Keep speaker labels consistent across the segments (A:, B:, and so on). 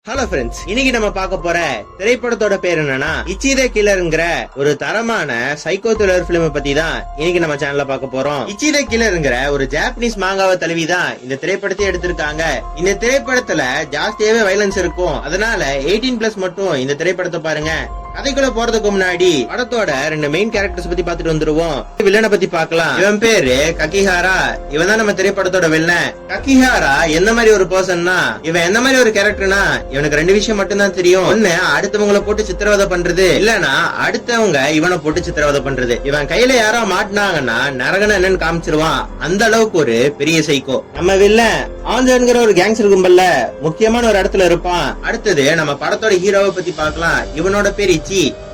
A: Hello friends, இன்னைக்கு நம்ம பார்க்க போற திரைப்படத்தோட பேர் என்னன்னா இச்சிதே கில்லர்ங்கிற ஒரு தரமான சைக்கோ த்ரில்லர் பிலிம் பத்தி தான் இன்னைக்கு நம்ம சேனல்ல பார்க்க போறோம். இச்சிதே கில்லர்ங்கிற ஒரு ஜாப்பனீஸ் மாங்காவ தழுவி தான் இந்த திரைப்படத்தை எடுத்திருக்காங்க. இந்த திரைப்படத்துல ஜாஸ்தியாவே வயலன்ஸ் இருக்கும், அதனால 18+ மட்டும் இந்த திரைப்படத்தை பாருங்க. கதைக்குள்ள போறதுக்கு முன்னாடி படத்தோட 2 மெயின் கேரக்டர்ஸ் பத்தி பாத்துட்டு வந்துருவோம். வில்லனை பத்தி பார்க்கலாம். இவன் பேரு கக்கிஹாரா. இவன் தான் நம்ம திரைப்படத்தோட வில்லன். கக்கிஹாரா எந்த மாதிரி ஒரு பர்சன்னா, இவன் எந்த மாதிரி ஒரு கேரக்டர்னா, இவனுக்கு 2 விஷயம் மட்டும் தான் தெரியும். ஒண்ணு அடுத்தவங்களை போட்டு சித்திரவதை பண்றது, இல்லனா அடுத்தவங்க இவனை போட்டு சித்திரவதை பண்றது. இவன் கையில யாரோ மாட்டினாங்கன்னா நரகன என்னன்னு காமிச்சிருவான். அந்த அளவுக்கு ஒரு பெரிய சைக்கோ. நம்ம வில்லன் ஆஞ்சோங்கிற ஒரு கேங்ஸ்டர் கும்பல்ல முக்கியமான ஒரு இடத்துல இருப்பான். அடுத்தது நம்ம படத்தோட ஹீரோவை பத்தி பார்க்கலாம். இவனோட பேரு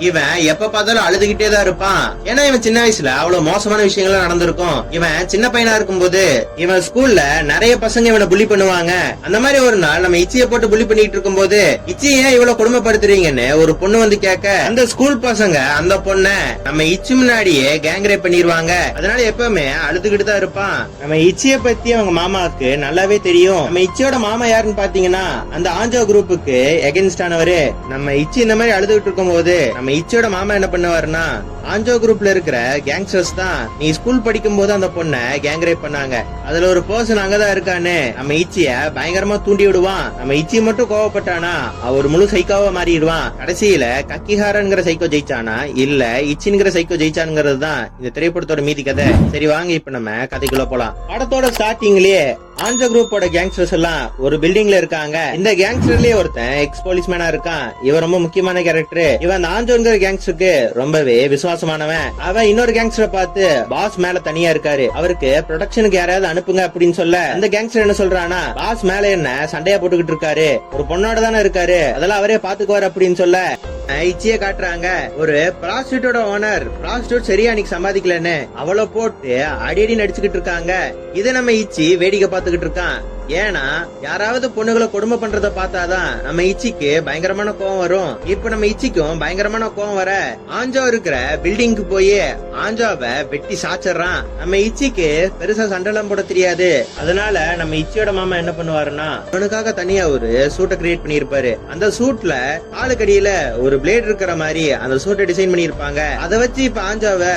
A: இவன் எப்ப பார்த்தாலும் அழுதுகிட்டே தான் இருப்பான். ஏன்னா இவன் சின்ன வயசுல அவ்வளவு மோசமான விஷயங்கள் நடந்திருக்கும். இவன் சின்ன பையனா இருக்கும்போது இவன் ஸ்கூல்ல நிறைய பசங்க இவனை புள்ளி பண்ணுவாங்க. அந்த மாதிரி ஒரு நாள் நம்ம இச்சியை போட்டு புள்ளி பண்ணிட்டு இருக்கும் போது, இச்சி ஏன் இவ்வளவு கொடுமைப்படுத்துறீங்கன்னு ஒரு பொண்ணு வந்து கேட்க, அந்த ஸ்கூல் பசங்க அந்த பொண்ண நம்ம இச்சி முன்னாடியே கேங் ரேப் பண்ணிடுவாங்க. அதனால எப்பவுமே அழுதுகிட்டு தான் இருப்பான். நம்ம இச்சிய பத்தி அவங்க மாமாவுக்கு நல்லாவே தெரியும். நம்ம இச்சியோட மாமா யாருன்னு பாத்தீங்கன்னா அந்த ஆஞ்சோ குரூப்புக்கு எகென்ஸ்ட் ஆனவரு. நம்ம இச்சி இந்த மாதிரி அழுதுகிட்டு இருக்கும் போது நம்ம இச்சியோட மாமா என்ன பண்ணுவாருன்னா, ஆஞ்சோ குரூப்ல இருக்கிற கேங்ஸ்டர்ஸ் தான் நீ ஸ்கூல் படிக்கும் போது அந்த பொண்ண கேங் ரேப் பண்ணாங்க, அதுல ஒரு பர்சன் அங்கதான் இருக்கான்னு நம்ம இச்சிய பயங்கரமா தூண்டி விடுவான். நம்ம இச்சி மட்டும் கோவப்பட்டானா அவர் முழு சைக்கோவா மாறிடுவான். கடைசியில கக்கிஹாரன்ங்கிற சைக்கோ ஜெயிச்சானா இல்ல இச்சின்ங்கிற சைக்கோ ஜெயிச்சானுங்கிறது தான் இந்த திரைப்படத்தோட மீதி கதை. சரி வாங்க இப்ப நம்ம கதைக்குள்ள போலாம். படத்தோட ஸ்டார்டிங்லயே ஆஞ்சோ குரூப்போட கேங்ஸ்டர்ஸ் எல்லாம் ஒரு பில்டிங்ல இருக்காங்க. இந்த கேங்ஸ்டர்லயே ஒருத்தன் எக்ஸ் போலீஸ்மேனா இருக்கான். இவன் ரொம்ப முக்கியமான கேரக்டர். இவன் அந்த ஆஞ்சோங்கிற கேங்ஸ்டருக்கு ரொம்பவே விசுவாசமானவன். அவன் இன்னொரு கேங்ஸ்டரை பார்த்து பாஸ் மேல தனியா இருக்காரு, அவருக்கு ப்ரொடக்ஷனுக்கு யாராவது அனுப்புங்க அப்படின்னு சொல்ல, அந்த கேங்ஸ்டர் என்ன சொல்றானா, பாஸ் மேல என்ன சண்டையா போட்டுக்கிட்டு இருக்காரு, ஒரு பொண்ணோட தானே இருக்காரு, அதெல்லாம் அவரே பாத்துக்குவாரு அப்படின்னு சொல்ல இச்சிய காட்டுறாங்க. ஒரு ப்ராஸ்டியூட்டோட ஓனர் ப்ராஸ்டியூட் சரியா அன்னைக்கு சம்பாதிக்கலன்னு அவளை போட்டு அடி நடிச்சுக்கிட்டு இருக்காங்க. இதை நம்ம இச்சி வேடிக்கை பார்த்துக்கிட்டு இருக்கான். ஏன்னா யாராவது பொண்ணுகளை கொடுமை பண்றத பார்த்தாதான் நம்ம இச்சிக்கு பயங்கரமான கோவம் வரும். இப்ப நம்ம இச்சிக்கும் பயங்கரமான கோவம் வர ஆஞ்சோ இருக்கிற பில்டிங்க்கு போய் ஆஞ்சோவை வெட்டி சாச்சிடுறான். நம்ம இச்சிக்கு பெருசா சண்டெல்லாம் போட தெரியாது. அதனால நம்ம இச்சியோட மாமா என்ன பண்ணுவாருன்னா, அவனுக்காக தனியா ஒரு சூட்டை கிரியேட் பண்ணிருப்பாரு. அந்த சூட்ல காலுக்கடியில ஒரு பிளேட் இருக்கிற மாதிரி அந்த சூட்டை டிசைன் பண்ணிருப்பாங்க. அதை வச்சு இப்ப ஆஞ்சோவை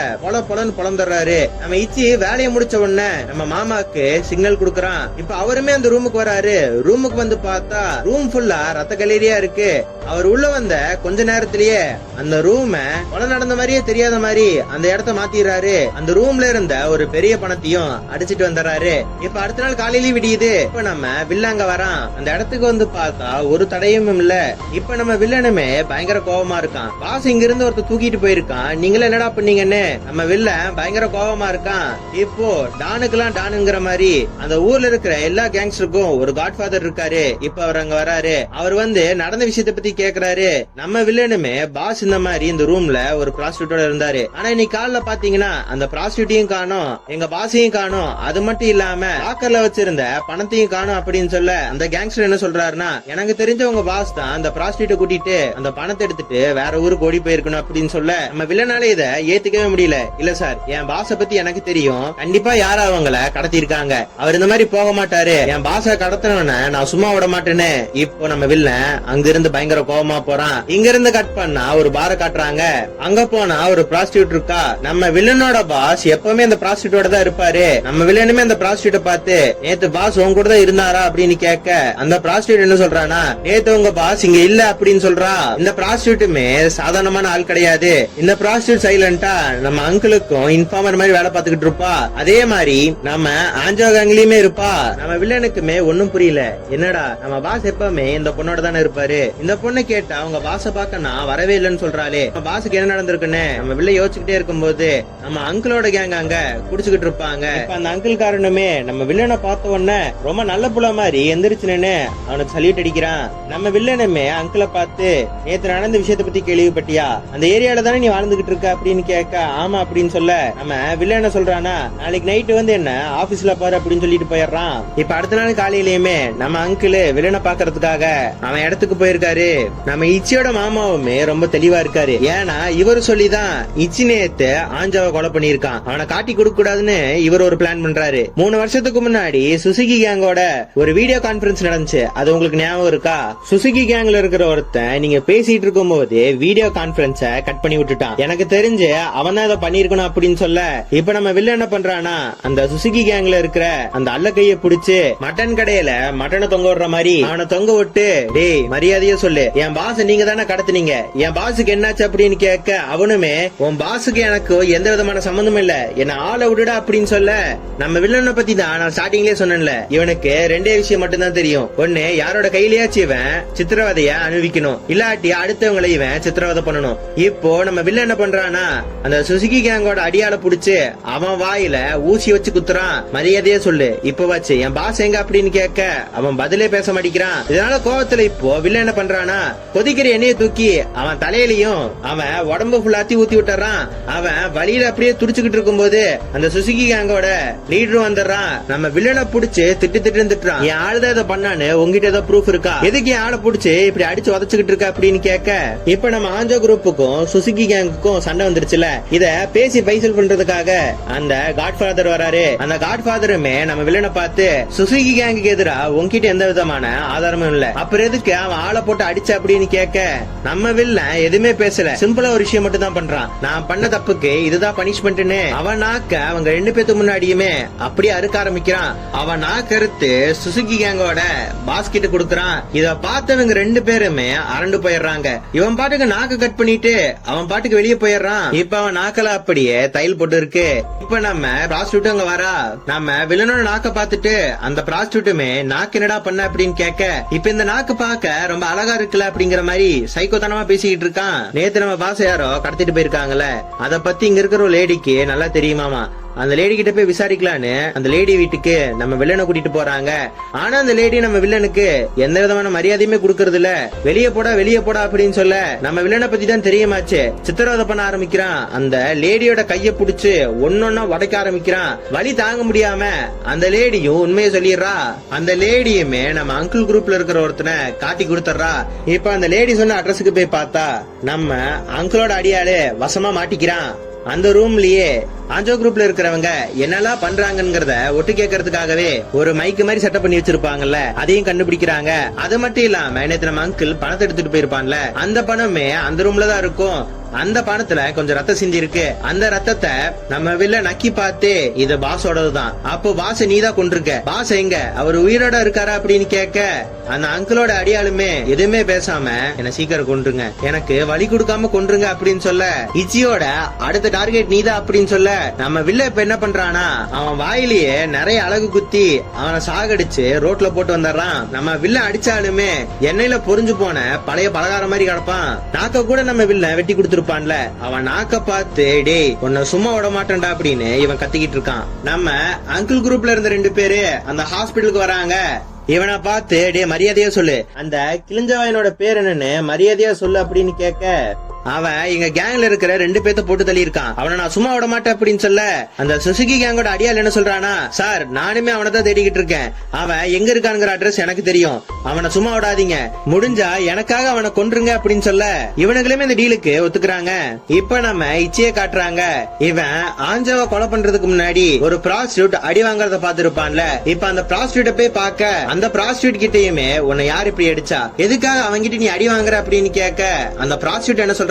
A: பொலன்னு பொலந்துடுறாரு. நம்ம இச்சி வேலையை முடிச்ச உடனே நம்ம மாமாக்கு சிக்னல் கொடுக்கறான். இப்ப அவருமே அந்த ரூமுக்கு வராரு. ரூமுக்கு வந்து பார்த்தா ரூம் ஃபுல்லா ரத்த கலரியா இருக்கு. அவர் உள்ள வந்த கொஞ்ச நேரத்திலேயே அந்த ரூம கொலை நடந்த மாதிரியே தெரியாத மாதிரி அந்த இடத்த மாத்திடுறாரு. அந்த ரூம்ல இருந்த ஒரு பெரிய பணத்தையும் அடிச்சிட்டு வந்துடுறாரு. இப்ப அடுத்த நாள் காலையிலேயே விடியுது. இப்ப நம்ம வில்லங்க வரான். அந்த இடத்துக்கு வந்து பார்த்தா ஒரு தடையும் இல்ல. இப்ப நம்ம வில்லனுமே பயங்கர கோபமா இருக்கான். பாஸ் இங்க இருந்து ஒருத்தர் தூக்கிட்டு போயிருக்கான், நீங்களே என்னடா பண்ணீங்கன்னு நம்ம வில்லன் பயங்கர கோபமா இருக்கான். இப்போ டானுக்கெல்லாம் டானுங்கிற மாதிரி அந்த ஊர்ல இருக்கிற எல்லா கேங்ஸ்டருக்கும் ஒரு காட்ஃபாதர் இருக்காரு. இப்ப அவர் அங்க வராரு. அவர் வந்து நடந்த விஷயத்த பத்தி கேக்குறாரு. நம்ம வில்லனுமே பாஸ் இந்த மாதிரி இந்த ரூம்ல ஒரு ப்ராஸ்டியூட்டோட இருந்தாரு, ஆனா இன்னைக்கு காலைல பாத்தீங்கன்னா அந்த ப்ராஸ்டியூட்டையும் காணோம், எங்க பாஸையும் காணோம், அது மட்டும் இல்லாம லாக்கர்ல வச்சிருந்த பணத்தையும் காணோம் அப்படின்னு சொல்ல, அந்த கேங்ஸ்டர் என்ன சொல்றாருன்னா, எனக்கு தெரிஞ்ச உங்க பாஸ் தான் அந்த ப்ராஸ்டியூட்டை கூட்டிட்டு அந்த பணத்தை எடுத்துட்டு வேற ஊருக்கு ஓடி போயிருக்கணும் அப்படின்னு சொல்ல, நம்ம வில்லனால இதை ஏத்துக்கவே முடியல. இல்ல சார், என் பாஸ பத்தி எனக்கு தெரியும், கண்டிப்பா யாரும் அவங்கள கடத்தி இருக்காங்க, அவர் இந்த மாதிரி போக மாட்டாரு, என் பாஸ கடத்தினவன நான் சும்மா விட மாட்டேன்னு. இப்போ நம்ம வில்லன் அங்க இருந்து பயங்கர கோபமா போறான். இங்க இருந்து கட் பண்ணா ஒரு பார காட்டுறாங்க. அங்க போனா ஒரு ப்ராஸ்டியூட் இருக்கா. நம்ம வில்லனோட பாஸ் எப்பவுமே அந்த ப்ராஸ்டியூட்டோட தான் இருப்பாரு. நம்ம வில்லனுமே அந்த ப்ராஸ்டியூட்டை பார்த்து, நேத்து பாஸ் உங்க கூட தான் இருந்தாரா அப்படின்னு கேட்க, அந்த ப்ராஸ்டியூட் என்ன சொல்றானா, நேத்து உங்க பாஸ் இங்க இல்ல அப்படின்னு சொல்றா. இந்த ப்ராஸ்டியூட்டுமே சாதாரணமான ஆள் கிடையாது. இந்த ப்ராஸ்டியூட் சைலண்டா நம்ம அங்கிளுக்கும் இன்ஃபார்மர் மாதிரி வேலை பார்த்துக்கிட்டு இருப்பா. அதே மாதிரி நம்ம ஆஞ்சோ கேங்லயுமே இருப்பா. நம்ம வில்லனுக்குமே ஒண்ணும் புரியல, என்னடா நம்ம பாஸ் எப்பவுமே இந்த பொண்ணோட தானே இருப்பாரு, இந்த பொண்ணு கேட்டா அவங்க பாஸ பாக்க நான் வரவே இல்லைன்னு சொல்றாளே, நம்ம பாஸுக்கு என்ன நடந்திருக்குன்னு நம்ம வில்ல யோசிச்சுக்கிட்டே இருக்கும்போது நம்ம அங்கிளோட கேங் அங்க குடிச்சுக்கிட்டு இருப்பாங்க. இப்ப அந்த அங்கிள் காரணமே நம்ம வில்லனை பார்த்த உடனே ரொம்ப நல்ல புள்ள மாதிரி எந்திரிச்சுன்னு அவனுக்கு சல்யூட் அடிக்கிறான். நம்ம வில்லனுமே அங்கிளை பார்த்து, நேத்து நடந்த விஷயத்த பத்தி கேள்விப்பட்டியா, அந்த ஏரியால தானே நீ வாழ்ந்துகிட்டு இருக்க அப்படின்னு கேட்க, ஆமா அப்படின்னு சொல்ல, நம்ம வில்லன் என்ன சொல்றானா, நாளைக்கு நைட்டு வந்து என்ன ஆபீஸ்ல பாரு அப்படின்னு சொல்லிட்டு போயிடுறான். இப்ப அடுத்த அடுத்த நாள் காலையிலயுமே நம்ம அங்கிள் வில்லனை பாக்குறதுக்காக அவன் இடத்துக்கு போயிருக்காரு. நம்ம இச்சியோட மாமாவுமே ரொம்ப தெளிவா இருக்காரு. ஏன்னா இவரு சொல்லிதான் இச்சி நேத்து ஆஞ்சாவை கொலை பண்ணிருக்கான். அவனை காட்டி கொடுக்க கூடாதுன்னு இவர் ஒரு பிளான் பண்றாரு. 3 வருஷத்துக்கு முன்னாடி சுசுகி கேங்கோட ஒரு வீடியோ கான்பரன்ஸ் நடந்துச்சு. அது உங்களுக்கு ஞாபகம் இருக்கா? சுசுகி கேங்ல இருக்கிற ஒருத்தன் நீங்க பேசிட்டு இருக்கும் போது வீடியோ கான்பரன்ஸ கட் பண்ணி விட்டுட்டான். எனக்கு தெரிஞ்சு அவன் தான் இதை பண்ணிருக்கணும் அப்படின்னு சொல்ல, இப்ப நம்ம வில்ல என்ன பண்றானா அந்த சுசுகி கேங்ல இருக்கிற அந்த அல்ல கைய புடிச்சு மட்டன் கடையில மட்டனை தொங்க விடுற மாதிரி அவனை தொங்க விட்டு, டேய் மரியாதையா சொல்லு, என் பாஸ் நீங்க தானே கடத்துனீங்க, என் பாஸுக்கு என்னாச்சு அப்படின்னு கேட்க, அவனுமே உன் பாஸுக்கு எனக்கு எந்த விதமான சம்பந்தம் இல்ல, என்ன ஆளை விடுடா அப்படின்னு சொல்ல, நம்ம வில்லனை பத்தி தான் நான் ஸ்டார்டிங்லயே சொன்னேன்ல, இவனுக்கு ரெண்டே விஷயம் மட்டும் தான் தெரியும். ஒண்ணு, யாரோட கையிலயாச்சும் இவன் சித்திரவதைய அனுபவிக்கணும், இல்லாட்டி அடுத்தவங்களை இவன் சித்திரவதை பண்ணணும். இப்போ நம்ம வில்லன் என்ன பண்றானா அந்த சுசுகி கேங்கோட அடியால புடிச்சு அவன் வாயில ஊசி வச்சு குத்துறான். மரியாதையா சொல்லு, இப்ப வச்சு என் பாஸ் எங்க அப்படின்னு கேட்க அவன் பதிலே பேச மாட்டேங்கிறான். இதனால கோவத்துல இப்போ வில்லன் என்ன பண்றானா கொதிக்கிற எண்ணெயை தூக்கி அவன் தலையிலையும் அவன் உடம்பு ஃபுல்லாத்தி ஊத்தி விட்டுறான். அவன் வழியில அப்படியே துடிச்சுக்கிட்டு இருக்கும் போது அந்த சுசுகி கேங்கோட லீடரும் வந்துடுறான். நம்ம வில்லனை புடிச்சு திட்டுறான். என் ஆளுதான் இதை பண்ணான்னு உங்ககிட்ட ஏதோ ப்ரூஃப் இருக்கா? எதுக்கு என் ஆளை புடிச்சு இப்படி அடிச்சு உதச்சுக்கிட்டு இருக்க அப்படின்னு கேட்க, இப்ப நம்ம ஆஞ்சோ குரூப்புக்கும் சுசுகி கேங்குக்கும் சண்டை வந்துருச்சுல, இத பேசி பைசல் பண்றதுக்காக அந்த காட்ஃபாதர் வராரு. அந்த காட்ஃபாதருமே நம்ம வில்லனை பார்த்து, சுசுகி கேங்குக்கு எதிரா உங்ககிட்ட எந்த விதமான ஆதாரமும் இல்ல, அப்புறம் எதுக்கு அவன் ஆளை போட்டு அடிச்ச அப்படின்னு கேட்க, நம்ம வில்லன் எதுவுமே பேசல, சிம்பிளா ஒரு விஷயம் மட்டும் தான் பண்றான். நான் பண்ண தப்புக்கு இதுதான் பனிஷ்மெண்ட்னு அவன் நாக்க அவங்க 2 பேத்துக்கு முன்னாடியுமே அப்படியே அறுக்க ஆரம்பிக்கிறான். அவன் நாக்கு அறுத்து சுசுகி கேங்கோட பாஸ்கெட் கொடுக்கறான். இத பார்த்தவங்க 2 பேருமே அரண்டு போயிடுறாங்க. இவன் பாட்டுக்கு நாக்கு கட் பண்ணிட்டு அவன் பாட்டுக்கு வெளியே போயிடுறான். இப்ப அவன் நாக்கல அப்படியே தையல் போட்டு இருக்கு. இப்ப நம்ம ப்ராஸ்டியூட் அங்க வரா. நம்ம வில்லனோட நாக்க பாத்துட்டு அந்த ப்ராஸ்டியூட்டுமே நாக்கு என்னடா பண்ண அப்படின்னு கேட்க, இப்ப இந்த நாக்கு பாக்க ரொம்ப அழகா இருக்குல்ல அப்படிங்கிற மாதிரி சைக்கோத்தனமா பேசிக்கிட்டு இருக்கான். நேத்து நம்ம பாஸ் யாரோ கடத்திட்டு போயிருக்காங்கல்ல, அத பத்தி இங்க இருக்கிற ஒரு லேடிக்கு நல்லா தெரியுமாமா. அந்த லேடி கிட்ட போய் விசாரிக்கலான்னு அந்த லேடி வீட்டுக்கு நம்ம வில்லனை கூட்டிட்டு போறாங்க. ஆனா அந்த லேடி நம்ம வில்லனுக்கு எந்த விதமான மரியாதையுமே கொடுக்கறது இல்ல. வெளியே போடா அப்படின்னு சொல்ல, நம்ம வில்லனை பத்தி தான் தெரியுமாச்சு, சித்திரவதை பண்ண ஆரம்பிக்கிறான். அந்த லேடியோட கைய புடிச்சு ஒன்னொன்னா உடைக்க ஆரம்பிக்கிறான். வலி தாங்க முடியாம அந்த லேடியும் உண்மையை சொல்லிடுறா. அந்த லேடியுமே நம்ம அங்கிள் குரூப்ல இருக்கிற ஒருத்தனை காட்டி கொடுத்துறா. இப்ப அந்த லேடி சொன்ன அட்ரஸுக்கு போய் பார்த்தா நம்ம அங்கிளோட அடியாளு வசமா மாட்டிக்கிறான். அந்த ரூம்லயே ஆஞ்சோ குரூப்ல இருக்கிறவங்க என்னெல்லாம் பண்றாங்கங்கறத ஒட்டு கேட்கறதுக்காகவே ஒரு மைக்கு மாதிரி செட்டப் பண்ணி வச்சிருப்பாங்கல்ல, அதையும் கண்டுபிடிக்கிறாங்க. அது மட்டும் இல்லாம நேத்து நம்ம அங்கிள் பணத்தை எடுத்துட்டு போயிருப்பான்ல, அந்த பணமே அந்த ரூம்ல தான் இருக்கும். அந்த பணத்துல கொஞ்சம் ரத்தம் சிந்தி இருக்கு. அந்த ரத்தத்தை நம்ம வில்ல நக்கி பார்த்து இது பாஸோடதுதான். அப்போ பாஸ் நீதான் கொண்டிருக்க, பாஸ் எங்க, அவர் உயிரோட இருக்காரா அப்படின்னு கேட்க, அந்த அங்கிளோட அடியாளுமே எதுவுமே பேசாம என்ன சீக்கிரம் கொன்றுங்க, எனக்கு வழி கொடுக்காம கொன்றுங்க அப்படின்னு சொல்ல, இச்சியோட அடுத்த டார்கெட் நீதான் அப்படின்னு சொல்ல, நம்ம வில்ல இப்ப என்ன பண்றானா அவன் வாயிலேயே நிறைய அழகு குத்தி அவனை சாகடிச்சு ரோட்ல போட்டு வந்துடுறான். நம்ம வில்ல அடிச்சாலுமே எண்ணெயில பொறிஞ்சு போன பழைய பலகாரம் மாதிரி கிடப்பான். நாக்க கூட நம்ம வில்ல வெட்டி கொடுத்துருப்பான்ல, அவன் நாக்க பார்த்து டேய் உன்னை சும்மா விட மாட்டேன்டா அப்படின்னு இவன் கத்திக்கிட்டு இருக்கான். நம்ம அங்கிள் குரூப்ல இருந்த 2 பேரு அந்த ஹாஸ்பிட்டலுக்கு வராங்க. இவனை பார்த்து டே மரியாதையா சொல்லு, அந்த கிழிஞ்சவாயனோட பேர் என்னன்னு மரியாதையா சொல்லு அப்படின்னு கேட்க, அவன் எங்க கேங்ல இருக்கிற 2 பேத்த போட்டு தள்ளி இருக்கான், அவனை நான் சும்மா விட மாட்டேன் அப்படின்னு சொல்ல, அந்த சுசுகி கேங்கோட அடியால் என்ன சொல்றானா, சார் நானுமே அவனை தான் தேடிக்கிட்டு இருக்கேன், அவன் எங்க இருக்கானுங்கிற அட்ரஸ் எனக்கு தெரியும், அவனை சும்மா விடாதீங்க, முடிஞ்சா எனக்காக அவனை கொன்றுங்க அப்படின்னு சொல்ல, இவனுங்களுமே இந்த டீலுக்கு ஒத்துக்குறாங்க. இப்ப நம்ம இச்சைய காட்டுறாங்க. இவன் ஆஞ்சாவை கொலை பண்றதுக்கு முன்னாடி ஒரு ப்ராஸ்டியூட் அடி வாங்கறத பாத்துருப்பான்ல, இப்ப அந்த ப்ராஸ்டியூட்ட போய் பார்க்க அந்த ப்ராஸ்டியூட் கிட்டயுமே உன்னை யார் இப்படி அடிச்சா, எதுக்காக அவங்கிட்ட நீ அடி வாங்குற அப்படின்னு கேட்க, அந்த ப்ராஸ்டியூட் என்ன சொல்ற,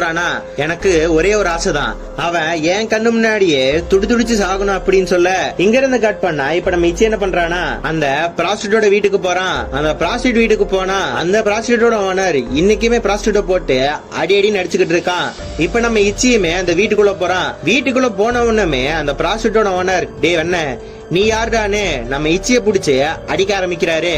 A: எனக்கு ஒரே ஒரு ஆசைதான், அவன் என் கண்ணு முன்னாடியே துடிச்சு சாகணும் அப்படின்னு சொல்ல, இங்க இருந்து கட் பண்ணா இப்ப நம்ம இச்சி என்ன பண்றானா அந்த ப்ராஸ்டியூட்டோட வீட்டுக்கு போறான். அந்த ப்ராஸ்டியூட் வீட்டுக்கு போனா அந்த ப்ராஸ்டியூட்டோட ஓனர் இன்னைக்குமே ப்ராஸ்டியூட்டை போட்டு அடி நடிச்சுக்கிட்டு இருக்கான். இப்ப நம்ம இச்சியுமே அந்த வீட்டுக்குள்ள போறான். வீட்டுக்குள்ள போன உடனே அந்த ப்ராஸ்டியூட்டோட ஓனர் டே என்ன நீ யாருடான்னு நம்ம இச்சிய புடிச்சு அடிக்க ஆரம்பிக்கிறாரு.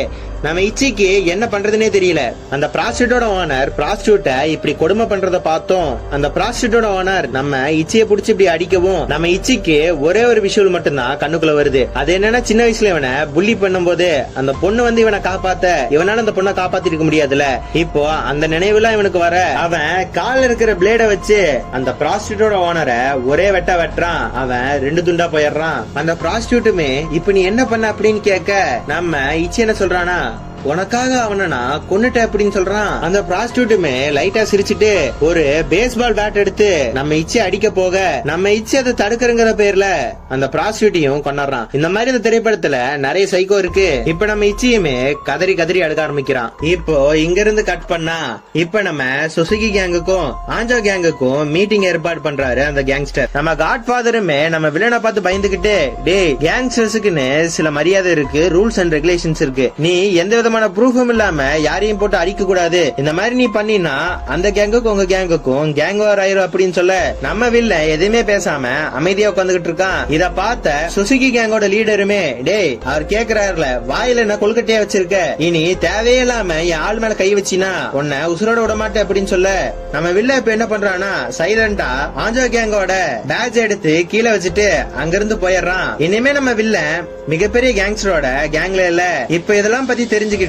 A: நம்ம இச்சிக்கு என்ன பண்றதுன்னே தெரியல. அந்த ப்ராஸ்டியூட்டோட ஓனர் ப்ராஸ்டியூட்ட இப்படி கொடுமை பண்றத பார்த்தோம். அந்த ப்ராஸ்டியூட்டோட ஓனர் நம்ம இச்சிய புடிச்சு இப்படி அடிக்கவும் நம்ம இச்சிக்கு ஒரே ஒரு விஷயம் மட்டும்தான் கண்ணுக்குள்ள வருது. அது என்னன்னா, சின்ன வயசுல இவனை புள்ளி பண்ணும்போது அந்த பொண்ணு வந்து இவனை காப்பாத்த இவனால அந்த பொண்ணை காப்பாத்திருக்க முடியாதுல. இப்போ அந்த நினைவுலாம் இவனுக்கு வர அவன் கால்ல இருக்கிற பிளேட வச்சு அந்த ப்ராஸ்டியூட்டோட ஓனரை ஒரே வெட்டுறான். அவன் 2 துண்டா போயிடுறான். அந்த ப்ராஸ்டியூட்டுமே இப்ப நீ என்ன பண்ண அப்படின்னு கேட்க நம்ம இச்சி என்ன சொல்றானா, உனக்காக அவனை நான் கொன்னுட்டேன் அப்படின்னு சொல்றான். அந்த ப்ராஸ்டியூட்டுமே லைட்டா சிரிச்சுட்டு ஒரு பேஸ்பால் பேட் எடுத்து நம்ம இச்சி அடிக்க போக நம்ம இச்சி அதை தடுக்கிறங்கிற பேர்ல அந்த ப்ராஸ்டியூட்டையும் கொண்டாடுறான். இந்த மாதிரி இந்த திரைப்படத்துல நிறைய சைக்கோ இருக்கு. இப்ப நம்ம இச்சியுமே கதறி கதறி அழுக ஆரம்பிக்கிறான். இப்போ இங்க இருந்து கட் பண்ணா இப்ப நம்ம சுசுகி கேங்குக்கும் ஆஞ்சோ கேங்குக்கும் மீட்டிங் ஏற்பாடு பண்றாரு அந்த கேங்ஸ்டர். நம்ம காட்ஃபாதருமே நம்ம வில்லனை பார்த்து பயந்துகிட்டு, டேய் கேங்ஸ்டர்ஸுக்குன்னு சில மரியாதை இருக்கு, ரூல்ஸ் அண்ட் ரெகுலேஷன்ஸ் இருக்கு, நீ எந்த விதமான ப்ரூஃபும் இல்லாம யாரையும் போட்டு அடிக்க கூடாது, இந்த மாதிரி நீ பண்ணினா அந்த கேங்குக்கும் உங்க கேங்குக்கும் கேங் வார் ஆயிரும் அப்படின்னு சொல்ல நம்ம வில்ல எதுவுமே பேசாம அமைதியா உட்காந்துகிட்டு இருக்கான். இத பார்த்த சுசுகி கேங்கோட லீடருமே, டேய் அவர் கேக்குறாருல வாயில என்ன கொல்கட்டையா வச்சிருக்க, இனி தேவையில்லாம என் ஆள் மேல கை வச்சினா உன்னை உசுரோட விட மாட்டேன் அப்படின்னு சொல்ல நம்ம வில்ல இப்ப என்ன பண்றானா, சைலண்டா ஆஞ்சோ கேங்கோட பேட்ஜ் எடுத்து கீழே வச்சுட்டு அங்கிருந்து போயிடுறான். இனிமே நம்ம வில்ல மிகப்பெரிய கேங்ஸ்டரோட கேங்ல இல்ல. இப்ப இதெல்லாம் பத்தி தெரிஞ்சுக்கிட்ட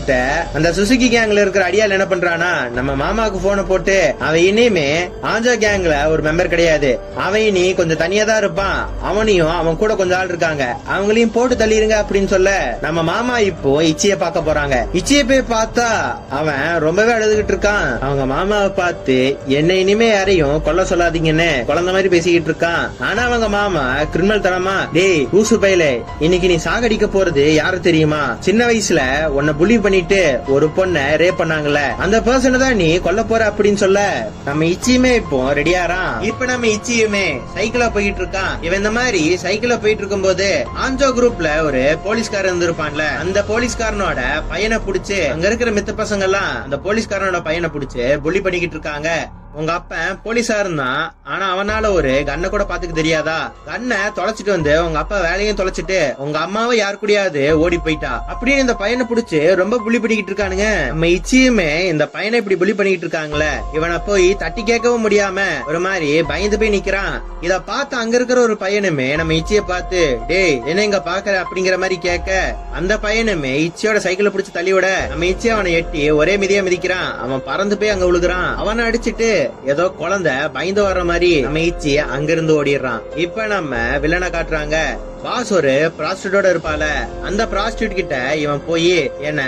A: அந்த சுசுகி கேங்ல இருக்கிற அடியால் என்ன பண்றானா, நம்ம மாமாவுக்கு போன போட்டு அவன் இனிமே ஆஞ்சோ கேங்ல ஒரு மெம்பர் கிடையாது, அவன் இனி கொஞ்சம் தனியா தான் இருப்பான், அவனையும் அவன் கூட கொஞ்சம் ஆள் இருக்காங்க அவங்களையும் போட்டு தள்ளிருங்க அப்படின்னு சொல்ல நம்ம மாமா இப்போ இச்சிய பார்க்க போறாங்க. இச்சிய போய் பார்த்தா அவன் ரொம்பவே அழுதுகிட்டு இருக்கான். அவங்க மாமாவை பார்த்து என்ன இனிமே யாரையும் கொல்ல சொல்லாதீங்கன்னு குழந்தை மாதிரி பேசிக்கிட்டு இருக்கான். ஆனா அவங்க மாமா கிரிமினல் தனமா, டேய் ஊசு பையலே, இன்னைக்கு நீ சாகடிக்க போறது யாரு தெரியுமா, சின்ன வயசுல உன்னை புலி பண்ணிட்டு ஒரு பொண்ண ரேப் பண்ணாங்கல்ல, அந்த பர்சனை தான் நீ கொல்ல போற அப்படின்னு சொல்ல நம்ம இச்சியுமே இப்போ ரெடியாரான். இப்ப நம்ம இச்சியுமே சைக்கிளா போயிட்டு இருக்கான். இவன் இந்த மாதிரி சைக்கிளா போயிட்டு இருக்கும் போது ஆஞ்சோ குரூப்ல ஒரு போலீஸ்காரன் இருந்திருப்பான்ல, அந்த போலீஸ்காரனோட பையனை புடிச்சு அங்க இருக்கிற மித்த பசங்க எல்லாம் அந்த போலீஸ்காரனோட பையனை புடிச்சு புள்ளி பண்ணிக்கிட்டு இருக்காங்க. உங்க அப்பன் போலீஸா இருந்தான், ஆனா அவனால ஒரு கண்ணை கூட பாத்துக்க தெரியாதா, கண்ணை தொலைச்சிட்டு வந்து உங்க அப்பா வேலையும் தொலைச்சிட்டு உங்க அம்மாவை யாரு கூடயாவது ஓடி போயிட்டா அப்படின்னு இந்த பையனை புடிச்சு ரொம்ப புள்ளி பண்ணிக்கிட்டு இருக்கானுங்க. நம்ம இச்சியுமே இந்த பையனை இப்படி புள்ளி பண்ணிக்கிட்டு இருக்காங்களே, இவனை போய் தட்டி கேட்கவும் முடியாம ஒரு மாதிரி பயந்து போய் நிக்கிறான். இத பார்த்து அங்க இருக்கிற ஒரு பையனுமே நம்ம இச்சிய பார்த்து, டேய் என்ன இங்க பாக்குற அப்படிங்கிற மாதிரி கேட்க அந்த பையனுமே இச்சியோட சைக்கிளை பிடிச்சு தள்ளி விட நம்ம இச்சி அவனை எட்டி ஒரே மிதியா மிதிக்கிறான். அவன் பறந்து போய் அங்க விழுகுறான். அவனை அடிச்சிட்டு ஏதோ குழந்தை பயந்து வர்ற மாதிரி நம்ம இச்சி அங்கிருந்து ஓடிடுறான். இப்ப நம்ம வில்லனை காட்டுறாங்க. பாஸ் ஒரு ப்ராஸ்டியூட்டோட இருப்பால, அந்த ப்ராஸ்டியூட் கிட்ட இவன் போய் என்ன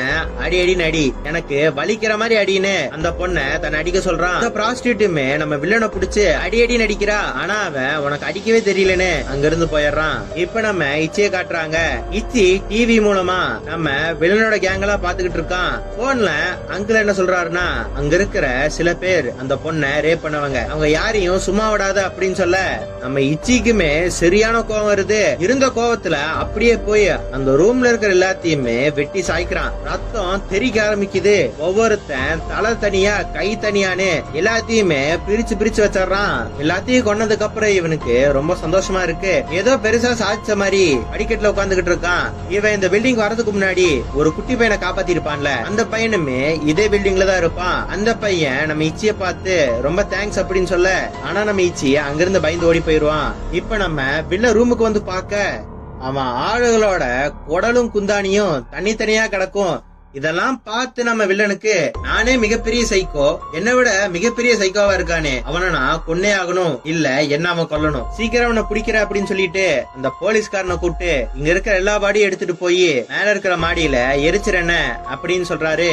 A: அடி அடி நடி, எனக்கு வலிக்கிற மாதிரி அடின்னு அந்த பொண்ணை தன்னை அடிக்க சொல்றான். அந்த ப்ராஸ்டியூட்டுமே நம்ம வில்லனை புடிச்சு அடி அடி நடிக்கிறா. ஆனா அவன் உனக்கு அடிக்கவே தெரியலன்னு அங்கிருந்து போயிடுறான். இப்ப நம்ம இச்சியை காட்டுறாங்க. இச்சி டிவி மூலமா நம்ம வில்லனோட கேங்கெல்லாம் பாத்துக்கிட்டு இருக்கான். போன்ல அங்கிள் என்ன சொல்றாருன்னா, அங்க இருக்கிற சில பேர் அந்த பொண்ணை ரேப் பண்ணவங்க, அவங்க யாரையும் சும்மா விடாத அப்படின்னு சொல்ல நம்ம இச்சிக்குமே சரியான கோவம் வருது. இருந்த கோவத்துல அப்படியே போய் அந்த ரூம்ல இருக்கிற எல்லாத்தையுமே வெட்டி சாய்க்கிறான். ரத்தம் தெறிக்க ஆரம்பிக்குது. ஒவ்வொருத்தன் தலை தனியா கை தனியான்னு எல்லாத்தையுமே பிரிச்சு பிரிச்சு வச்சிடறான். எல்லாத்தையும் கொன்னதுக்கு அப்புறம் இவனுக்கு ரொம்ப சந்தோஷமா இருக்கு. ஏதோ பெருசா சாதிச்ச மாதிரி அடிக்கட்டுல உட்காந்துகிட்டு இருக்கான். இவன் இந்த பில்டிங் வரதுக்கு முன்னாடி ஒரு குட்டி பையனை காப்பாத்தி இருப்பான்ல, அந்த பையனுமே இதே பில்டிங்ல தான் இருப்பான். அந்த பையன் நம்ம இச்சிய பார்த்து ரொம்ப தேங்க்ஸ் அப்படின்னு சொல்ல, ஆனா நம்ம இச்சி அங்கிருந்து பயந்து ஓடி போயிருவான். இப்ப நம்ம வில்ல ரூமுக்கு வந்து பார்க்க அவன் ஆளுகளோட குடலும் குந்தானியும் தனித்தனியா கிடக்கும். இதெல்லாம் பார்த்து நம்ம வில்லனுக்கு, நானே மிகப்பெரிய சைக்கோ, என்னை விட மிகப்பெரிய சைக்கோவா இருக்கானே, அவனை நான் கொன்னே ஆகணும், இல்ல என்ன அவன் கொல்லணும், சீக்கிரம் அவனை பிடிக்கிற அப்படின்னு சொல்லிட்டு அந்த போலீஸ்காரனை கூப்பிட்டு இங்க இருக்கிற எல்லா பாடியும் எடுத்துட்டு போய் மேல இருக்கிற மாடியில எரிச்சிரன அப்படின்னு சொல்றாரு.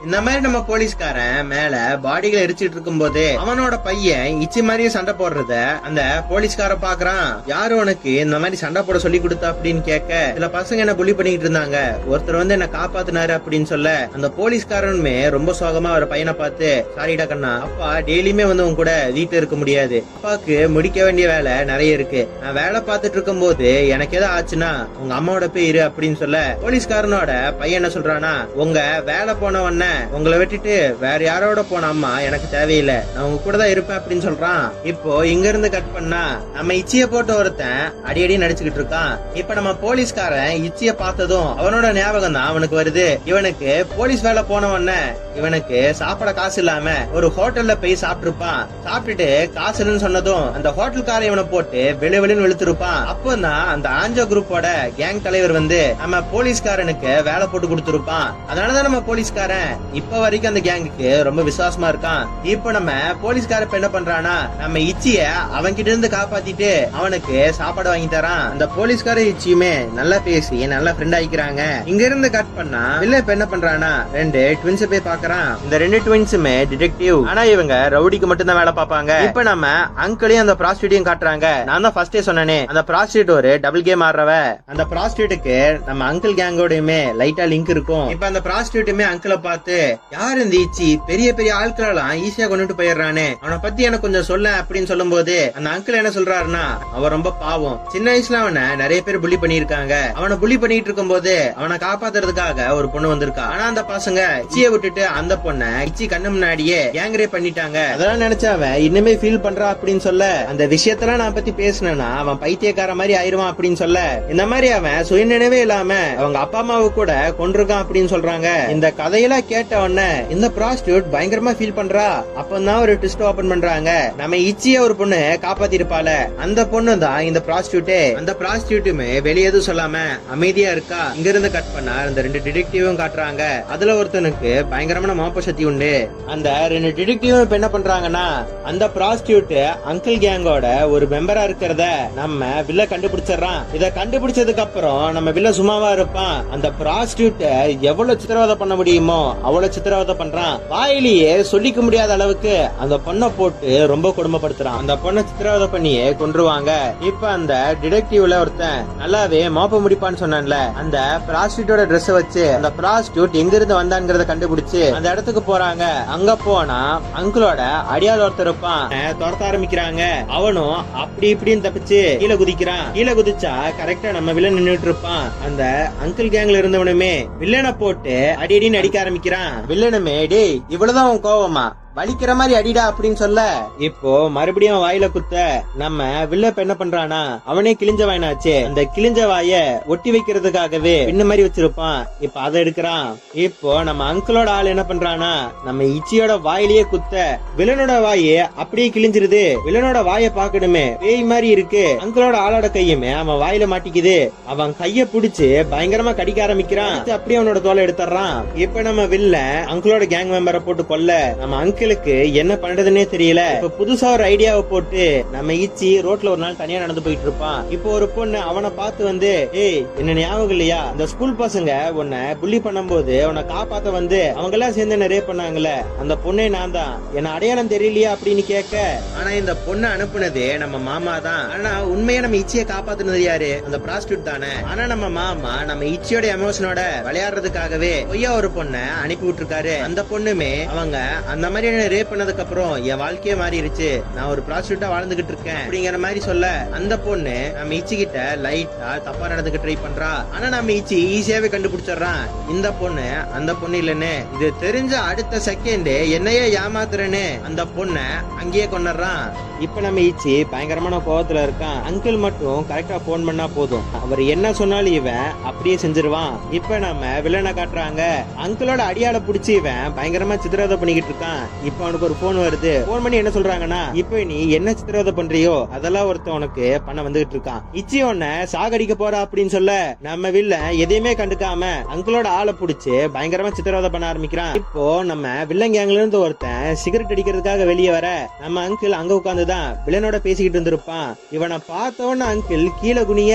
A: இந்த மாதிரி நம்ம போலீஸ்காரன் மேல பாடிகளை எரிச்சிட்டு இருக்கும் போது அவனோட பையன் இச்சி மாதிரியே சண்டை போடுறத அந்த போலீஸ்கார பாக்குறான். யாரு உனக்கு இந்த மாதிரி சண்டை போட சொல்லி கொடுத்தா அப்படின்னு கேட்க, சில பசங்க என்ன புள்ளி பண்ணிட்டு இருந்தாங்க, ஒருத்தர் வந்து என்ன காப்பாத்தினாரு அப்படின்னு சொல்ல அந்த போலீஸ்காரனுமே ரொம்ப சோகமா ஒரு பையனை பார்த்து, சாரிடா கண்ணா, அப்பா டெய்லியுமே வந்து உன் கூட வீட்டுல இருக்க முடியாது, அப்பாவுக்கு முடிக்க வேண்டிய வேலை நிறைய இருக்கு, நான் வேலை பார்த்துட்டு இருக்கும் போது எனக்கு ஏதோ ஆச்சுன்னா உங்க அம்மாவோட போய் இரு அப்படின்னு சொல்ல போலீஸ்காரனோட பையன் என்ன சொல்றானா, உங்க வேலை போனவன உங்களை விட்டுட்டு வேற யாரோட போன அம்மா எனக்கு தேவையில்லை, நான் உங்க கூட தான் இருப்பேன் அப்படின்னு சொல்றான். இப்போ இங்க இருந்து கட் பண்ணா நம்ம இச்சிய போட்டு ஒருத்தன் அடி நடிச்சுக்கிட்டு இருக்கான். இப்ப நம்ம போலீஸ்காரன் இச்சிய பார்த்ததும் அவனோட ஞாபகம் தான் அவனுக்கு வருது. இவனுக்கு போலீஸ் வேலை போனவன இவனுக்கு சாப்பிட காசு இல்லாம ஒரு ஹோட்டல்ல போய் சாப்பிட்டுருப்பான். சாப்பிட்டுட்டு காசு இல்லைன்னு சொன்னதும் அந்த ஹோட்டல்காரன் இவனை போட்டு வெளின்னு வெளுத்திருப்பான். அப்போதான் அந்த ஆஞ்சோ குரூப்போட கேங் தலைவர் வந்து நம்ம போலீஸ்காரனுக்கு வேலை போட்டு கொடுத்திருப்பான். அதனாலதான் நம்ம போலீஸ்காரன் இப்ப வரைக்கும் அந்த கேங்குக்கு ரொம்ப விசுவாசமா இருக்கான். இப்ப நம்ம போலீஸ்காரன் என்ன பண்றானா, நம்ம இச்சிய அவன் கிட்ட இருந்து காப்பாத்திட்டு அவனுக்கு சாப்பாடு வாங்கி தரான். அந்த போலீஸ்கார இச்சியுமே நல்லா பேசி நல்லா ஃப்ரெண்ட் ஆயிக்கிறாங்க. இங்க இருந்து கட் பண்ணா இல்ல இப்ப என்ன பண்றானா, 2 ட்வின்ஸ் போய் பாக்குறான். இந்த 2 ட்வின்ஸுமே டிடெக்டிவ், ஆனா இவங்க ரவுடிக்கு மட்டும் தான் வேலை பார்ப்பாங்க. இப்ப நம்ம அங்கிளையும் அந்த ப்ராஸ்டியூட்டையும் காட்டுறாங்க. நான் தான் ஃபர்ஸ்டே சொன்னேனே, அந்த ப்ராஸ்டியூட் ஒரு டபுள் கேம் ஆடுறவ. அந்த ப்ராஸ்டியூட்டுக்கு நம்ம அங்கிள் கேங்கோடயுமே லைட்டா லிங்க் இருக்கும். இப்ப அந்த ப்ராஸ்டியூட்டுமே அங்கிளை பார்த்து, யாரு இந்த இச்சி பெரிய பெரிய ஆட்கள் எல்லாம் ஈஸியா கொண்டுட்டு போயிடுறானே, அவனை பத்தி எனக்கு கொஞ்சம் சொல்ல அப்படின்னு சொல்லும் போது அந்த அங்கிள் என்ன சொல்றாருன்னா, அவன் ரொம்ப பாவம், சின்ன வயசுல அவனை நிறைய பேர் புள்ளி பண்ணிருக்காங்க. அவனை புள்ளி பண்ணிட்டு இருக்கும் போது அவனை காப்பாத்துறதுக்காக ஒரு பொண்ணு வந்திருக்கா. ஆனா அந்த பசங்க இச்சியை விட்டுட்டு அந்த பொண்ணை இச்சி கண்ணு முன்னாடியே கேங்கரே பண்ணிட்டாங்க. அதெல்லாம் நினைச்சா அவன் இன்னுமே ஃபீல் பண்றா அப்படின்னு சொல்ல, அந்த விஷயத்தெல்லாம் நான் பத்தி பேசினா அவன் பைத்தியக்கார மாதிரி ஆயிருவான் அப்படின்னு சொல்ல, இந்த மாதிரி அவன் சுயநினைவே இல்லாம அவங்க அப்பா அம்மாவை கூட கொண்டிருக்கான் அப்படின்னு சொல்றாங்க. இந்த கதையெல்லாம் கேட்ட உடனே இந்த ப்ராஸ்டியூட் பயங்கரமா ஃபீல் பண்றா. அப்பதான் ஒரு ட்விஸ்ட் ஓபன் பண்றாங்க. நம்ம இச்சிய ஒரு பொண்ணு காப்பாத்திருப்பால, அந்த பொண்ணு தான் இந்த ப்ராஸ்டியூட். அந்த ப்ராஸ்டியூட்டுமே வெளியே எதுவும் சொல்லாம அமைதியா இருக்கா. இங்க இருந்து கட் பண்ணா அந்த 2 டிடெக்டிவும் காட்டுறாங்க. அதுல ஒருத்தனுக்கு பயங்கரமான மாப்ப சக்தி உண்டு. அந்த 2 டிடெக்டிவும் இப்ப என்ன பண்றாங்கன்னா, அந்த ப்ராஸ்டியூட் அங்கிள் கேங்கோட ஒரு மெம்பரா இருக்கிறத நம்ம வில்ல கண்டுபிடிச்சிடறான். இத கண்டுபிடிச்சதுக்கு அப்புறம் நம்ம வில்ல சும்மாவா இருப்பான். அந்த ப்ராஸ்டியூட் எவ்வளவு சித்திரவதை பண்ண முடியுமோ அவ்வளவு சித்திரவதை பண்றான். வாயிலேயே சொல்லிக்க முடியாத அளவுக்கு அந்த பொண்ணை போட்டு ரொம்ப கொடுமைப்படுத்துறான். அந்த பொண்ணை சித்திரவதை பண்ணியே கொன்றுவாங்க. இப்ப அந்த டிடெக்டிவ்ல ஒருத்தன் நல்லாவே மோப்ப முடிப்பான்னு சொன்னான்ல, அந்த ப்ராஸ்டியூட்டோட ட்ரெஸ் வச்சு அந்த ப்ராஸ்டியூட் எங்க இருந்து வந்தாங்கிறத கண்டுபிடிச்சு அந்த இடத்துக்கு போறாங்க. அங்க போனா அங்கிளோட அடியால் ஒருத்தர் இருப்பான். துரத்த ஆரம்பிக்கிறாங்க. அவனும் அப்படி இப்படின்னு தப்பிச்சு கீழே குதிக்கிறான். கீழே குதிச்சா கரெக்டா நம்ம வில்லன் நின்னுட்டு இருப்பான். அந்த அங்கிள் கேங்ல இருந்தவனுமே வில்லனை போட்டு அடின்னு அடிக்க ஆரம்பிக்கிறான். வில்லனுமே, டேய் இவ்வளவுதான் உன் கோவமா, வலிக்கிற மாதிரி அடிடா அப்படின்னு சொல்ல, இப்போ மறுபடியும் வாயில குத்த நம்ம வில்ல என்ன பண்றானா, அவனே கிழிஞ்ச வாயினாச்சு, அந்த கிழிஞ்ச வாய ஒட்டி வைக்கிறதுக்காகவே பின்ன மாதிரி வச்சிருப்பான். இப்ப அதை எடுக்கிறான். இப்போ நம்ம அங்கிளோட ஆள் என்ன பண்றானா, நம்ம இச்சியோட வாயிலேயே குத்த வில்லனோட வாயே அப்படியே கிழிஞ்சிருது. வில்லனோட வாய பாக்கணுமே பேய் மாதிரி இருக்கு. அங்கிளோட ஆளோட கையுமே அவன் வாயில மாட்டிக்குது. அவன் கைய புடிச்சு பயங்கரமா கடிக்க ஆரம்பிக்கிறான். அப்படியே அவனோட தோலை எடுத்துறான். இப்ப நம்ம வில்ல அங்கிளோட கேங் மெம்பரை போட்டு கொல்ல நம்ம அங்கிளுக்கு என்ன பண்றதுன்னே தெரியல. இப்ப புதுசா ஒரு ஐடியாவை போட்டு நம்ம இச்சி ரோட்ல ஒரு நாள் தனியா நடந்து போயிட்டு இருப்பான். இப்போ ஒரு பொண்ணு அவனை பார்த்து வந்து, ஏய் என்ன ஞாபகம் இல்லையா, இந்த ஸ்கூல் பசங்க உன்னை புள்ளி பண்ணும் போது உன்னை காப்பாத்த வந்து அவங்க எல்லாம் சேர்ந்து என்ன ரேப் பண்ணாங்கல்ல, அந்த பொண்ணே நான் தான், என்ன அடையாளம் தெரியலையா அப்படின்னு கேட்க, ஆனா இந்த பொண்ணை அனுப்புனது நம்ம மாமா தான். ஆனா உண்மையா நம்ம இச்சியை காப்பாத்துனது யாரு, அந்த ப்ராஸ்டியூட் தானே. ஆனா நம்ம மாமா நம்ம இச்சியோட எமோஷனோட விளையாடுறதுக்காகவே பொய்யா ஒரு பொண்ணை அனுப்பி விட்டுருக்காரு. அந்த பொண்ணுமே அவங்க அந்த மாதிரி ரேப் பண்ணதுக்கு அப்புறம் என் வாழ்க்கையே மாறிடுச்சு, நான் ஒரு ப்ராஸ்டியூட்டா வாழ்ந்துகிட்டு இருக்கேன் அப்படிங்கிற மாதிரி சொல்ல, அந்த பொண்ணு நம்ம இச்சி கிட்ட லைட்டா தப்பா நடந்துக்க ட்ரை பண்றா. ஆனா நம்ம இச்சி ஈஸியாவே கண்டுபிடிச்சிடறான் இந்த பொண்ணு அந்த பொண்ணு இல்லன்னு. இது தெரிஞ்ச அடுத்த செகண்ட் என்னையே ஏமாத்துறேன்னு அந்த பொண்ணை அங்கேயே கொண்டுறான். இப்ப நம்ம இச்சி பயங்கரமான கோவத்துல இருக்கான். அங்கிள் மட்டும் கரெக்டா போன் பண்ணா போதும், அவர் என்ன சொன்னாலும் இவன் அப்படியே செஞ்சிருவான். இப்ப நம்ம வில்லனை காட்டுறாங்க. அங்கிளோட அடியால புடிச்சு இவன் பயங்கரமா சித்திரவதை பண்ணிக்கிட்டு இருக்கான். இப்ப அவனுக்கு ஒரு போன் வருது. போன் பண்ணி என்ன சொல்றாங்கன்னா, இப்ப நீ என்ன சித்திரவதை பண்றியோ அதெல்லாம் ஒருத்தன் உனக்கு பண்ண வந்துகிட்டு இருக்கான், இச்சி உன்னை சாகடிக்க போறா அப்படின்னு சொல்ல, நம்ம வில்ல எதையுமே கண்டுக்காம அங்கிளோட ஆளை புடிச்சு பயங்கரமா சித்திரவதை பண்ண ஆரம்பிக்கிறான். இப்போ நம்ம வில்லன் கேங்ல இருந்து ஒருத்தன் சிகரெட் அடிக்கிறதுக்காக வெளியே வர, நம்ம அங்கிள் அங்க உட்காந்துதான் வில்லனோட பேசிக்கிட்டு இருந்திருப்பான். இவனை பார்த்தவன அங்கிள் கீழே குனிய,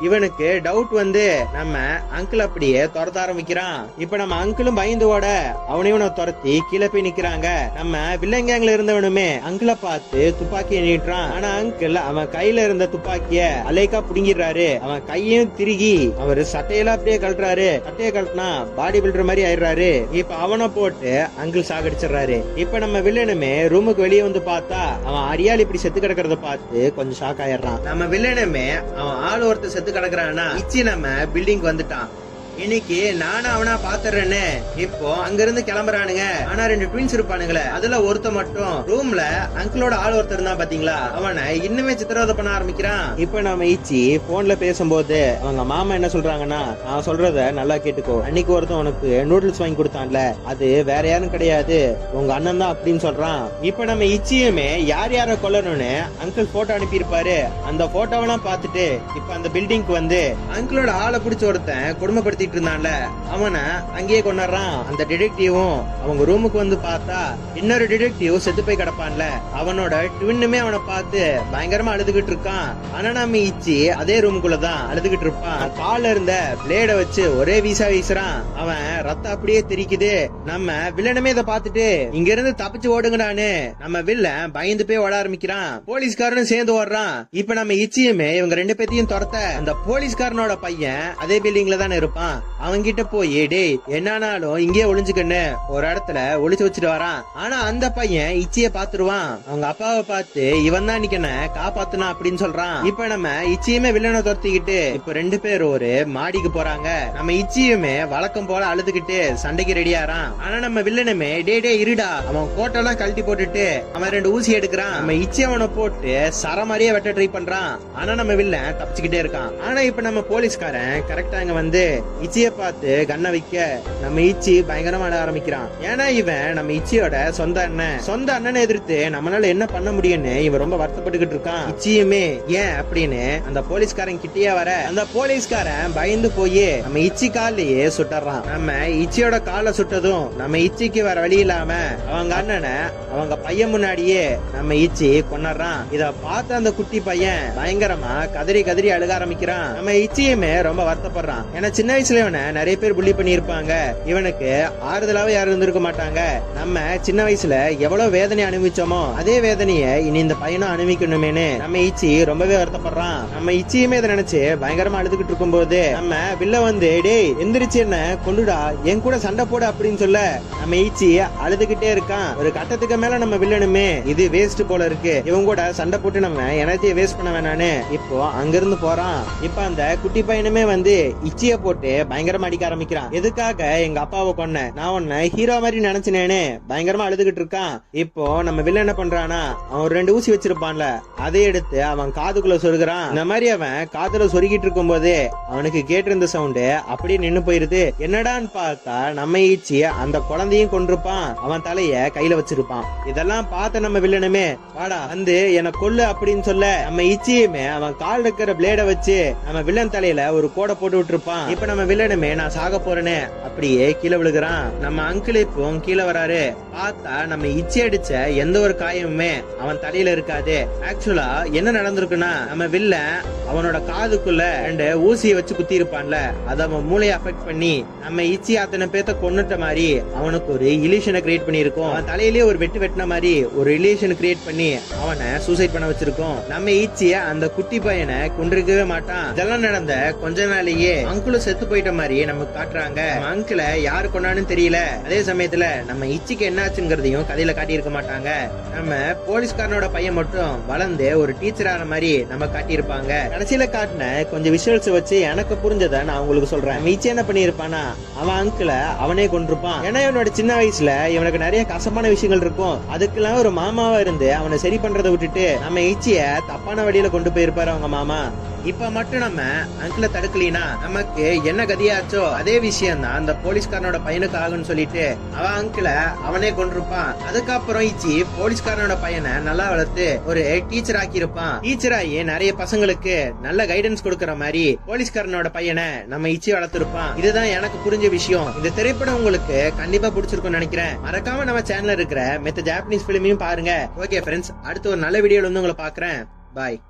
A: இவனுக்கு டவுட் வந்து நம்ம அங்கிள் அப்படியே துரத்த ஆரம்பிக்கிறான். இப்ப நம்ம அங்கிளும் பயந்து ஓட அவனையும் துரத்தி கீழே போய் நிக்கிறாங்க. நம்ம வில்லன் கேங்ல இருந்தவனுமே அங்கிளை பார்த்து துப்பாக்கியை நீட்டுறான். ஆனா அங்கிள் அவன் கையில இருந்த துப்பாக்கிய அலைக்கா புடுங்கிடுறாரு. அவன் கையும் திருகி அவரு சட்டையெல்லாம் அப்படியே கழட்டுறாரு. சட்டையை கழட்டினா பாடி பில்டர் மாதிரி ஆயிடுறாரு. இப்ப அவனை போட்டு அங்கிள் சாகடிச்சிடுறாரு. இப்ப நம்ம வில்லனுமே ரூமுக்கு வெளியே வந்து பார்த்தா அவன் அரியால் இப்படி செத்து கிடக்கிறத பார்த்து கொஞ்சம் ஷாக் ஆயிடுறான். நம்ம வில்லனுமே அவன் ஆள் ஒருத்தர் செத்து கிடக்குறான்னா இச்சி நம்ம பில்டிங் வந்துட்டான். இன்னைக்கு நானும் அவனா பாத்துறேன்னு இப்போ அங்க இருந்து கிளம்புறானுங்க. ஆனா 2 ட்வின்ஸ் இருப்பானுங்களே, அதுல ஒருத்த மட்டும் ரூம்ல அங்கிளோட ஆள் ஒருத்தர் இருந்தா பாத்தீங்களா, அவனை இன்னுமே சித்திரவதை பண்ண ஆரம்பிக்கிறான். இப்ப நாம இச்சி போன்ல பேசும்போது அவங்க மாமா என்ன சொல்றாங்கன்னா, நான் சொல்றத நல்லா கேட்டுக்கோ, அன்னைக்கு ஒருத்தன் உனக்கு நூடுல்ஸ் வாங்கி கொடுத்தான்ல, அது வேற யாரும் கிடையாது, உங்க அண்ணன் தான் அப்படின்னு சொல்றான். இப்ப நம்ம இச்சியுமே யார் யார கொல்லணும்னு அங்கிள் போட்டோ அனுப்பி இருப்பாரு. அந்த போட்டோவெல்லாம் பார்த்துட்டு இப்ப அந்த பில்டிங்க்கு வந்து அங்கிளோட ஆளை பிடிச்ச ஒருத்தன் கொடுமைப்படுத்திட்டு இருந்தான்ல, அவனை அங்கேயே கொண்டாடுறான். அந்த டிடெக்டிவும் அவங்க ரூமுக்கு வந்து பார்த்தா இன்னொரு டிடெக்டிவ் செத்து போய் கிடப்பான்ல, அவனோட ட்வின்னுமே அவனை பார்த்து பயங்கரமா அழுதுகிட்டு இருக்கான். ஆனா நம்ம இச்சி அதே ரூமுக்குள்ளதான் அழுதுகிட்டு இருப்பான். கால இருந்த பிளேட வச்சு ஒரே வீசா வீசுறான். அவன் ரத்தம் அப்படியே தெரிக்குது. நம்ம வில்லனுமே இதை பார்த்துட்டு இங்க இருந்து தப்பிச்சு ஓடுங்கடான்னு நம்ம வில்லன் பயந்து போய் ஓட ஆரம்பிக்கிறான். போலீஸ்காரனும் சேர்ந்து ஓடுறான். இப்ப நம்ம இச்சியுமே இவங்க 2 பேத்தையும் துரத்த அந்த போலீஸ்காரனோட பையன் அதே பில்டிங்ல தானே இருப்பான். அவங்கிட்ட போய் டேய் என்னானாலும் இங்கே ஒளிஞ்சுக்கன்னு ஒரு இடத்துல ஒளிச்சு வச்சுட்டு வரான். ஆனா அந்த பையன் இச்சிய பாத்துருவான். அவங்க அப்பாவை பார்த்து இவன் தான் இன்னைக்கு என்ன காப்பாத்துனா அப்படின்னு சொல்றான். இப்ப நம்ம இச்சியுமே வில்லனை துரத்திக்கிட்டு இப்ப 2 பேரும் ஒரு மாடிக்கு போறாங்க. நம்ம இச்சியுமே வழக்கம் போல அழுதுகிட்டு சண்டைக்கு ரெடியாரான். ஆனா நம்ம வில்லனுமே டே டே இருடா, அவன் கோட்டெல்லாம் கழட்டி போட்டுட்டு அவன் 2 ஊசி எடுக்கிறான். நம்ம இச்சி அவனை போட்டு சரமாரியா வெட்ட ட்ரை பண்றான். ஆனா நம்ம வில்லன் தப்பிச்சுக்கிட்டே இருக்கான். ஆனா இப்ப நம்ம போலீஸ்காரன் கரெக்டா அங்க வந்து இச்சிய பார்த்து கண்ண வைக்க நம்ம இச்சி பயங்கரமா ஆட ஆரம்பிக்கிறான். ஏன்னா இவன் நம்ம இச்சியோட சொந்த அண்ணனை எதிர்த்து நம்மளால என்ன பண்ண முடியும்னு இவன் ரொம்ப வருத்தப்பட்டுக்கிட்டு இருக்கான். இச்சியுமே ஏன் அப்படின்னு அந்த போலீஸ்காரன் கிட்டே வர அந்த போலீஸ்காரன் பயந்து போய் நம்ம இச்சி காலையே சுட்டுறான். நம்ம இச்சியோட காலை சுட்டதும் நம்ம இச்சிக்கு வர வழி இல்லாம அவங்க அண்ணனை அவங்க பையன் முன்னாடியே நம்ம இச்சி கொண்டாடுறான். இத பார்த்த அந்த குட்டி பையன் பயங்கரமா கதறி கதறி அழுக ஆரம்பிக்கிறான். நம்ம இச்சியுமே ரொம்ப வருத்தப்படுறான். ஏன்னா சின்ன வயசுல இவனை நிறைய பேர் புள்ளி பண்ணி இருப்பாங்க. இவனுக்கு ஆறுதலாவே யாரும் இருந்திருக்க மாட்டாங்க. நம்ம சின்ன வயசுல எவ்வளவு வேதனை அனுபவிச்சோமோ அதே வேதனைய இனி இந்த பையனும் அனுபவிக்கணுமேனு நம்ம இச்சி ரொம்பவே வருத்தப்படுறான். நம்ம இச்சியுமே இதை நினைச்சு பயங்கரமா அழுதுகிட்டு இருக்கும் போது நம்ம வில்ல வந்து டேய் எந்திரிச்சு என்ன கொல்லுடா, என் கூட சண்டை போடு அப்படின்னு சொல்ல நம்ம இச்சி அழுதுகிட்டே இருக்கான். ஒரு கட்டத்துக்கு மேல நம்ம வில்லனுமே இது வேஸ்ட் போல இருக்கு, இவங்க கூட சண்டை போட்டு நம்ம எனர்ஜியை வேஸ்ட் பண்ண வேணான்னு இப்போ அங்கிருந்து போறான். இப்ப அந்த குட்டி பையனுமே வந்து இச்சிய போட்டு பயங்கரமா அடிக்க ஆரம்பிக்கிறான். எதுக்காக எங்க அப்பாவை கொன்ன, நான் உன்னை ஹீரோ மாதிரி நினைச்சினேன்னு பயங்கரமா அழுதுகிட்டு இருக்கான். இப்போ நம்ம வில்ல என்ன பண்றானா, அவன் 2 ஊசி வச்சிருப்பான்ல, அதை எடுத்து அவன் காதுக்குள்ள சொருகிறான். இந்த மாதிரி அவன் காதுல சொருகிட்டு இருக்கும் போது அவனுக்கு கேட்டிருந்த சவுண்டு அப்படியே நின்னு போயிருது. என்னடான்னு பார்த்தா நம்ம ஈச்சி அந்த குழந்தையும் கொண்டிருப்பான், அவன் தலைய கையில வச்சிருப்பான். இதெல்லாம் பார்த்த நம்ம வில்லனுமே வாடா வந்து என்ன கொல்லு அப்படின்னு சொல்ல நம்ம இச்சியுமே அவன் கால் இருக்கிற பிளேட வச்சு நம்ம வில்லன் தலையில ஒரு கோடை போட்டு விட்டுருப்பான். இப்ப நம்ம வில்லனுமே நான் சாக போறேன்னு அப்படியே கீழே விழுகிறான். நம்ம அங்கிள் இப்போ கீழே வராரு. பார்த்தா நம்ம இச்சி அடிச்ச எந்த ஒரு காயமுமே அவன் தலையில இருக்காது. ஆக்சுவலா என்ன நடந்திருக்குன்னா, நம்ம வில்லன் அவனோட காதுக்குள்ள 2 ஊசியை வச்சு குத்தி இருப்பான்ல, அத அவன் மூளையை அஃபெக்ட் பண்ணி நம்ம இச்சி அத்தனை பேத்த கொன்னுட்ட மாதிரி அவனுக்கு ஒரு இலியூஷனை கிரியேட் பண்ணி இருக்கும். அவன் தலையிலேயே ஒரு வெட்டின மாதிரி ஒரு இலியூஷன் கிரியேட் பண்ணி அவனை சூசைட் பண்ண வச்சிருக்கோம். நம்ம ஈச்சிய அந்த குட்டி பையனை கொண்டிருக்கவே மாட்டான். இதெல்லாம் நடந்த கொஞ்ச நாளையே அங்குளும் செத்து போயிட்ட மாதிரி நமக்கு காட்டுறாங்க. அங்குல யாரு கொண்டான்னு தெரியல. அதே சமயத்துல நம்ம இச்சிக்கு என்னாச்சுங்கிறதையும் கதையில காட்டி இருக்க மாட்டாங்க. நம்ம போலீஸ்காரனோட பையன் மட்டும் வளர்ந்து ஒரு டீச்சர் ஆன மாதிரி நம்ம காட்டியிருப்பாங்க. கடைசியில காட்டின கொஞ்சம் விஷுவல்ஸ் வச்சு எனக்கு புரிஞ்சதை நான் உங்களுக்கு சொல்றேன். இச்சி என்ன பண்ணிருப்பானா, அவன் அங்குல அவனே கொண்டிருப்பான். ஏன்னா இவனோட சின்ன வயசுல இவனுக்கு நிறைய கசப்பான விஷயங்கள் இருக்கும். அதுக்கெல்லாம் ஒரு மாமாவா இருந்து அவனை சரி பண்றதை விட்டுட்டு நம்ம இச்சிய தப்பான வழியில கொண்டு போயிருப்பாரு அவங்க மாமா. இப்ப மட்டும் நம்ம அங்கிள தடுக்கலினா நமக்கு என்ன கதியாச்சோ அதே விஷயம் தான் அந்த போலீஸ்காரனோட பையனுக்கு ஆகுன்னு சொல்லிட்டு அவன் அங்கிள அவனே கொண்டிருப்பான். அதுக்கப்புறம் இச்சி போலீஸ்காரனோட பையனை நல்லா வளர்த்து ஒரு டீச்சர் ஆக்கி இருப்பான். டீச்சர் ஆகி நிறைய பசங்களுக்கு நல்ல கைடன்ஸ் கொடுக்கற மாதிரி போலீஸ்காரனோட பையனை நம்ம இச்சி வளர்த்திருப்பான். இதுதான் எனக்கு புரிஞ்ச விஷயம். இந்த திரைப்படம் உங்களுக்கு கண்டிப்பா பிடிச்சிருக்கும்னு நினைக்கிறேன். மறக்காம நம்ம சேனல்ல இருக்கிற மெத்த ஜாப்பனீஸ் பிலிமையும் பாருங்க. ஓகே ஃப்ரெண்ட்ஸ், அடுத்து ஒரு நல்ல வீடியோல வந்து உங்களை பாக்குறேன். பாய்.